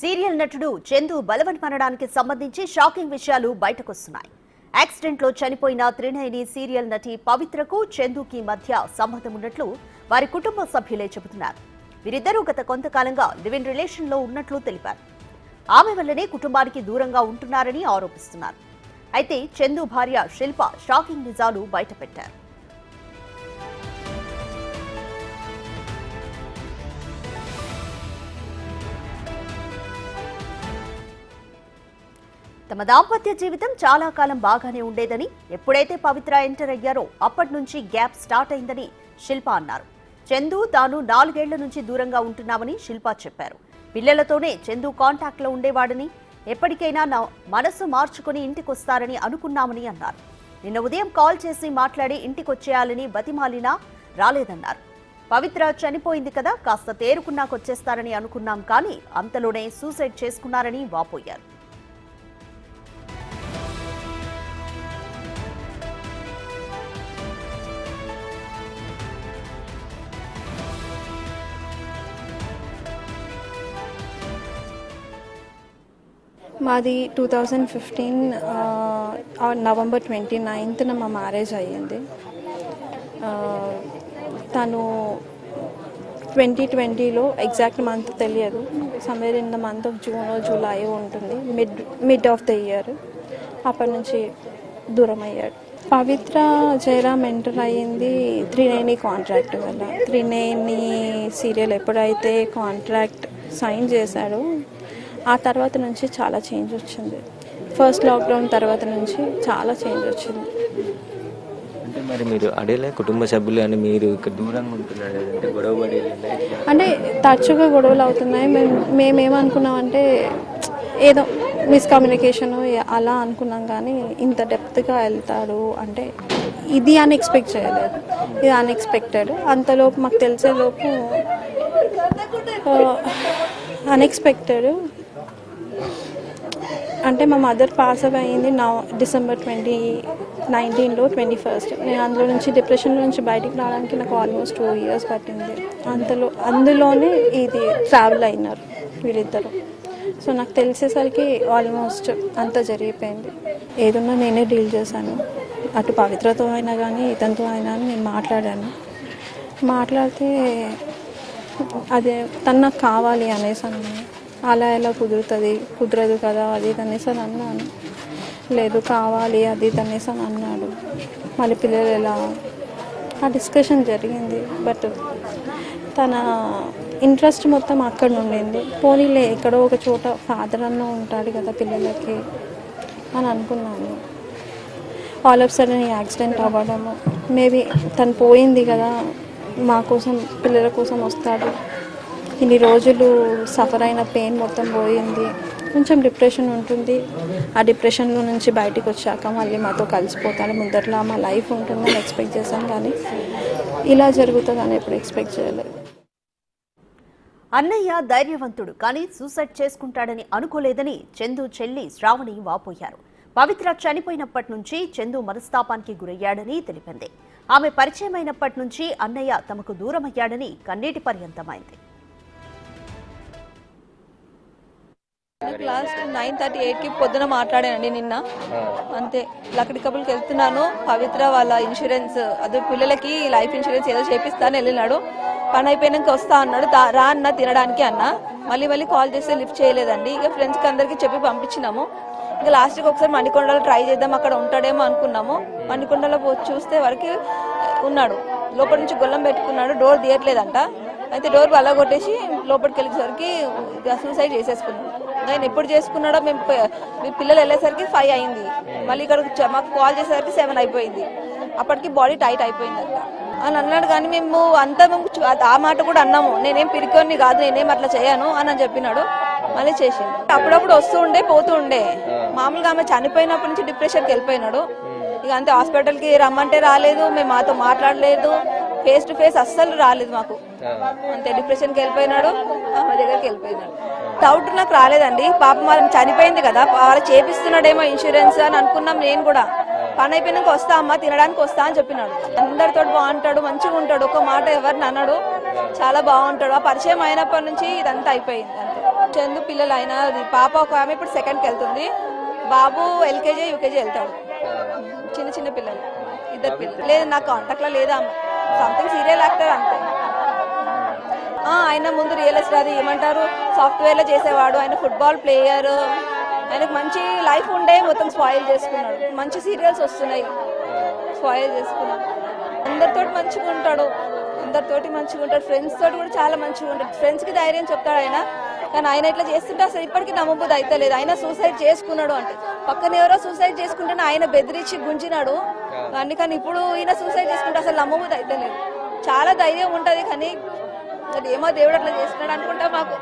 Serial నటుడు చందు బలవన్మరణానికి సంబంధించి shocking విషయాలు బయటకొస్తున్నాయి. యాక్సిడెంట్ లో చనిపోయిన త్రినయని సీరియల్ నటి పవిత్రకు చందుకి మధ్య సంబంధం ఉన్నట్లు వారి కుటుంబ సభ్యులే చెబుతున్నారు. వీరిద్దరూ గత కొంతకాలంగా లివ్ ఇన్ రిలేషన్ లో ఉన్నట్లు తెలిపారు. ఆమె వల్లనే కుటుంబానికి దూరంగా ఉంటున్నారని ఆరోపిస్తున్నారు. అయితే చందు భార్య శిల్ప షాకింగ్ నిజాలు బయటపెట్టారు. తమ దాంపత్య జీవితం చాలా కాలం బాగానే ఉండేదని, ఎప్పుడైతే పవిత్ర ఎంటర్ అయ్యారో అప్పటి నుంచి గ్యాప్ స్టార్ట్ అయిందని శిల్ప అన్నారు. చందు తాను 4 ఏళ్ల నుంచి దూరంగా ఉంటున్నామని శిల్ప చెప్పారు. పిల్లలతోనే చందు కాంటాక్ట్ లో ఉండేవాడని, ఎప్పటికైనా నా మనసు మార్చుకుని ఇంటికొస్తారని అనుకున్నామని అన్నారు. నిన్న ఉదయం కాల్ చేసి మాట్లాడి ఇంటికొచ్చేయాలని బతిమాలినా రాలేదన్నారు. పవిత్ర చనిపోయింది కదా, కాస్త తేరుకున్నాకొచ్చేస్తారని అనుకున్నాం, కానీ అంతలోనే సూసైడ్ చేసుకున్నారని వాపోయారు. మాది 2015 నవంబర్ 29న మా మ్యారేజ్ అయ్యింది. తను 2020లో ఎగ్జాక్ట్ మంత్ తెలియదు, somewhere in the month of June July ఉంటుంది, మిడ్ ఆఫ్ ద ఇయర్. అప్పటి నుంచి దూరం అయ్యాడు. పవిత్ర జయరామ్ ఎంటర్ అయ్యింది త్రినేని కాంట్రాక్ట్ వల్ల. త్రినేని సీరియల్ ఎప్పుడైతే కాంట్రాక్ట్ సైన్ చేశాడో ఆ తర్వాత నుంచి చాలా చేంజ్ వచ్చింది. ఫస్ట్ లాక్డౌన్ తర్వాత నుంచి చాలా చేంజ్ వచ్చింది. అంటే మరి మీరు అడేలే కుటుంబ సభ్యులు అని మీరు ఇక్కడ దూరంగా ఉంటున్నారు అంటే గొడవ అంటే తరచుగా గొడవలు అవుతున్నాయి. మేమేమనుకున్నామంటే ఏదో మిస్కమ్యూనికేషన్ అలా అనుకున్నాం, కానీ ఇంత డెప్త్గా వెళ్తాడు అంటే ఇది అని ఎక్స్పెక్ట్ చేయలేదు. ఇది అన్ఎక్స్పెక్టెడ్. అంతలోపు మాకు తెలిసేలోపు అన్ఎక్స్పెక్టెడ్ అంటే మా మదర్ పాస్ అవే అయింది డిసెంబర్ 2019లో 21st. నేను అందులో నుంచి డిప్రెషన్లో నుంచి బయటికి రావడానికి నాకు ఆల్మోస్ట్ 2 years పట్టింది. అందులోనే ఇది ట్రావెల్ అయినారు వీళ్ళిద్దరు. సో నాకు తెలిసేసరికి ఆల్మోస్ట్ అంతా జరిగిపోయింది. ఏదన్నా నేనే డీల్ చేశాను. అటు పవిత్రతో అయినా కానీ ఇతనితో అయినా నేను మాట్లాడితే అదే తను నాకు కావాలి అనేసి అన్నాను. అలా ఎలా కుదరదు కదా అది అనేసి అని అన్నాను. లేదు కావాలి అది అనేసి అని అన్నాడు. మళ్ళీ పిల్లలు ఎలా, ఆ డిస్కషన్ జరిగింది. బట్ తన ఇంట్రెస్ట్ మొత్తం అక్కడ ఉండింది. పోనీలే ఎక్కడో ఒక చోట ఫాదర్ అన్న ఉంటాడు కదా పిల్లలకి అని అనుకున్నాను. ఆల్ ఆఫ్ సడన్ యాక్సిడెంట్ అవ్వడము, మేబీ తను పోయింది కదా మా కోసం పిల్లల కోసం వస్తాడు, ఇన్ని రోజులు సఫర్ అయిన పెయిన్ మొత్తం పోయింది, కొంచెం డిప్రెషన్ ఉంటుంది, ఆ డిప్రెషన్లో నుంచి బయటికి వచ్చాక మళ్ళీ మాతో కలిసిపోతాడు, ముందరలా మా లైఫ్ ఉంటుందని ఎక్స్పెక్ట్ చేశాను, కానీ ఇలా జరుగుతుందని ఎప్పుడు ఎక్స్పెక్ట్ చేయలేదు. అన్నయ్య ధైర్యవంతుడు, కానీ సూసైడ్ చేసుకుంటాడని అనుకోలేదని చందు చెల్లి శ్రావణి వాపోయారు. పవిత్ర చనిపోయినప్పటి నుంచి చందు మనస్తాపానికి గురయ్యాడని తెలిపింది. ఆమె పరిచయమైనప్పటి నుంచి అన్నయ్య తమకు దూరమయ్యాడని కన్నీటి పర్యంతమైంది. లాస్ట్ 9:38కి పొద్దున మాట్లాడానండి నిన్న, అంతే. లక్కడి కబుల్కి వెళ్తున్నాను, పవిత్ర వాళ్ళ ఇన్సూరెన్స్ అదే పిల్లలకి లైఫ్ ఇన్సూరెన్స్ ఏదో చేపిస్తాను వెళ్ళినాడు. పని అయిపోయినాక వస్తా అన్నాడు. రా అన్న తినడానికి అన్న. మళ్ళీ కాల్ చేస్తే లిఫ్ట్ చేయలేదండి. ఇక ఫ్రెండ్స్కి అందరికీ చెప్పి పంపించినాము. ఇంకా లాస్ట్కి ఒకసారి మణికొండలో ట్రై చేద్దాం, అక్కడ ఉంటాడేమో అనుకున్నాము. మణికొండలో పోసి వరకు ఉన్నాడు. లోపల నుంచి గొల్లం పెట్టుకున్నాడు, డోర్ తీయట్లేదంట. అయితే డోర్ అలా కొట్టేసి లోపలికి వెళ్ళేసరికి సూసైడ్ చేసేసుకున్నాడు. ఆయన ఎప్పుడు చేసుకున్నాడో మేము పిల్లలు వెళ్ళేసరికి 5 అయింది. మళ్ళీ ఇక్కడ మాకు కాల్ చేసేసరికి 7 అయిపోయింది. అప్పటికి బాడీ టైట్ అయిపోయిందంట అని అన్నాడు. కానీ మేము అంతా ఆ మాట కూడా అన్నాము, నేనేం పిరికొని కాదు, నేనేం అట్లా చేయను అని చెప్పినాడు. మళ్ళీ చేసిండు. అప్పుడప్పుడు వస్తూ ఉండే పోతూ ఉండే. మామూలుగా ఆమె చనిపోయినప్పటి నుంచి డిప్రెషన్కి వెళ్ళిపోయినాడు. ఇక అంతే, హాస్పిటల్కి రమ్మంటే రాలేదు, మేము మాతో మాట్లాడలేదు, ఫేస్ టు ఫేస్ అస్సలు రాలేదు మాకు. అంతే, డిప్రెషన్కి వెళ్ళిపోయినాడు, ఆమె దగ్గరికి వెళ్ళిపోయినాడు. డౌట్ నాకు రాలేదండి. పాపం వాళ్ళని చనిపోయింది కదా, వాళ్ళు చేపిస్తున్నాడేమో ఇన్సూరెన్స్ అని అనుకున్నాం. నేను కూడా పని అయిపోయినాక వస్తా అమ్మా తినడానికి వస్తా అని చెప్పినాడు. అందరితో బాగుంటాడు, మంచిగా ఉంటాడు, ఒక మాట ఎవరిని అన్నాడు, చాలా బాగుంటాడు. ఆ పరిచయం అయినప్పటి నుంచి ఇదంతా అయిపోయింది అంతే. చందు పిల్లలు అయినా పాప ఒక ఆమె ఇప్పుడు సెకండ్కి వెళ్తుంది, బాబు ఎల్కేజీ యూకేజీ వెళ్తాడు. చిన్న చిన్న పిల్లలు, ఇద్దరు పిల్లలు. లేదు నాకు కాంటాక్ట్లో లేదా ఆమె, సంథింగ్ సీరియల్ యాక్టర్ అంతే. ఆయన ముందు రియల్ ఎస్టేట్ అది ఏమంటారు సాఫ్ట్వేర్లో చేసేవాడు, ఆయన ఫుట్బాల్ ప్లేయర్, ఆయనకు మంచి లైఫ్ ఉండే మొత్తం స్పాయిల్ చేసుకున్నాడు. మంచి సీరియల్స్ వస్తున్నాయి, స్పాయిల్ చేసుకున్నాడు. అందరితోటి మంచిగా ఉంటాడు, ఫ్రెండ్స్ తోటి కూడా చాలా మంచిగా ఉంటాడు. ఫ్రెండ్స్కి ధైర్యం చెప్తాడు ఆయన, కానీ ఆయన ఇట్లా చేస్తుంటే అసలు ఇప్పటికీ నమ్మబుద్ధి అయితే లేదు. ఆయన సూసైడ్ చేసుకున్నాడు అంటే, పక్కన ఎవరో సూసైడ్ చేసుకుంటే ఆయన బెదిరించి గుంజినాడు కానీ ఇప్పుడు ఈయన సూసైడ్ చేసుకుంటే అసలు నమ్మబుద్ధి అయితే లేదు. చాలా ధైర్యం ఉంటుంది, కానీ ఏమో దేవుడు అట్లా చేస్తున్నాడు అనుకుంటా మాకు.